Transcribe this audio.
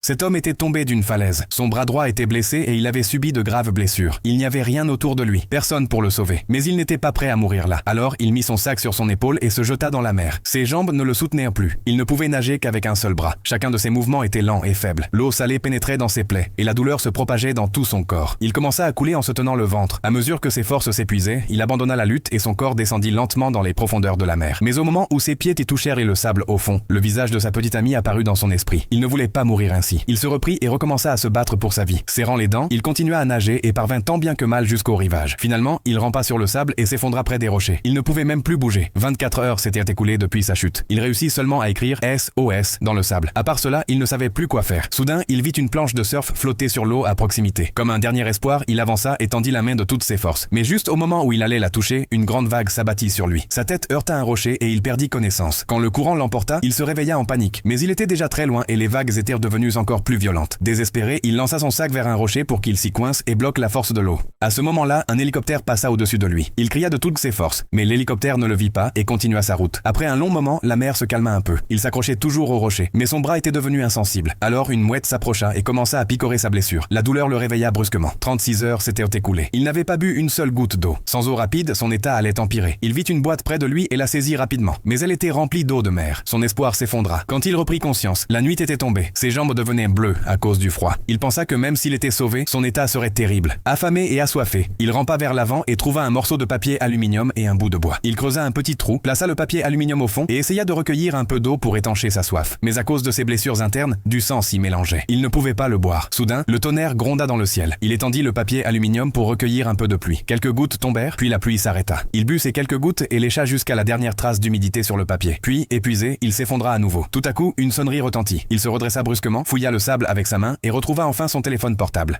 Cet homme était tombé d'une falaise. Son bras droit était blessé et il avait subi de graves blessures. Il n'y avait rien autour de lui, personne pour le sauver. Mais il n'était pas prêt à mourir là. Alors il mit son sac sur son épaule et se jeta dans la mer. Ses jambes ne le soutenaient plus. Il ne pouvait nager qu'avec un seul bras. Chacun de ses mouvements était lent et faible. L'eau salée pénétrait dans ses plaies et la douleur se propageait dans tout son corps. Il commença à couler en se tenant le ventre. À mesure que ses forces s'épuisaient, il abandonna la lutte et son corps descendit lentement dans les profondeurs de la mer. Mais au moment où ses pieds touchèrent le sable au fond, le visage de sa petite amie apparut dans son esprit. Il ne voulait pas mourir ainsi. Il se reprit et recommença à se battre pour sa vie. Serrant les dents, il continua à nager et parvint tant bien que mal jusqu'au rivage. Finalement, il rampa sur le sable et s'effondra près des rochers. Il ne pouvait même plus bouger. 24 heures s'étaient écoulées depuis sa chute. Il réussit seulement à écrire SOS dans le sable. À part cela, il ne savait plus quoi faire. Soudain, il vit une planche de surf flotter sur l'eau à proximité. Comme un dernier espoir, il avança et tendit la main de toutes ses forces. Mais juste au moment où il allait la toucher, une grande vague s'abattit sur lui. Sa tête heurta un rocher et il perdit connaissance. Quand le courant l'emporta, il se réveilla en panique. Mais il était déjà très loin et les vagues étaient devenues encore plus violentes. Désespéré, il lança son sac vers un rocher pour qu'il s'y coince et bloque la force de l'eau. À ce moment-là, un hélicoptère passa au-dessus de lui. Il cria de toutes ses forces, mais l'hélicoptère ne le vit pas et continua sa route. Après un long moment, la mer se calma un peu. Il s'accrochait toujours au rocher, mais son bras était devenu insensible. Alors une mouette s'approcha et commença à picorer sa blessure. La douleur le réveilla brusquement. 36 heures s'étaient écoulées. Il n'avait pas bu une seule goutte d'eau. Sans eau rapide, son état allait empirer. Il vit une boîte près de lui et la saisit rapidement. Mais elle était remplie d'eau de mer. Son espoir s'effondra. Quand il reprit conscience, la nuit était tombée. Ses jambes devenaient bleues à cause du froid. Il pensa que même s'il était sauvé, son état serait terrible. Affamé et assoiffé, il rampa vers l'avant et trouva un morceau de papier aluminium et un bout de bois. Il creusa un petit trou, plaça le papier aluminium au fond et essaya de recueillir un peu d'eau pour étancher sa soif. Mais à cause de ses blessures internes, du sang s'y mélangeait. Il ne pouvait pas le boire. Soudain, le tonnerre gronda dans le ciel. Il étendit le papier aluminium pour recueillir un peu de pluie. Quelques gouttes tombèrent, puis la pluie s'arrêta. Il but ces quelques gouttes et lécha jusqu'à la dernière trace d'humidité sur le papier. Puis, épuisé, il s'effondra à nouveau. Tout à coup, une sonnerie retentit. Il se redressa brusquement, fouilla le sable avec sa main et retrouva enfin son téléphone portable.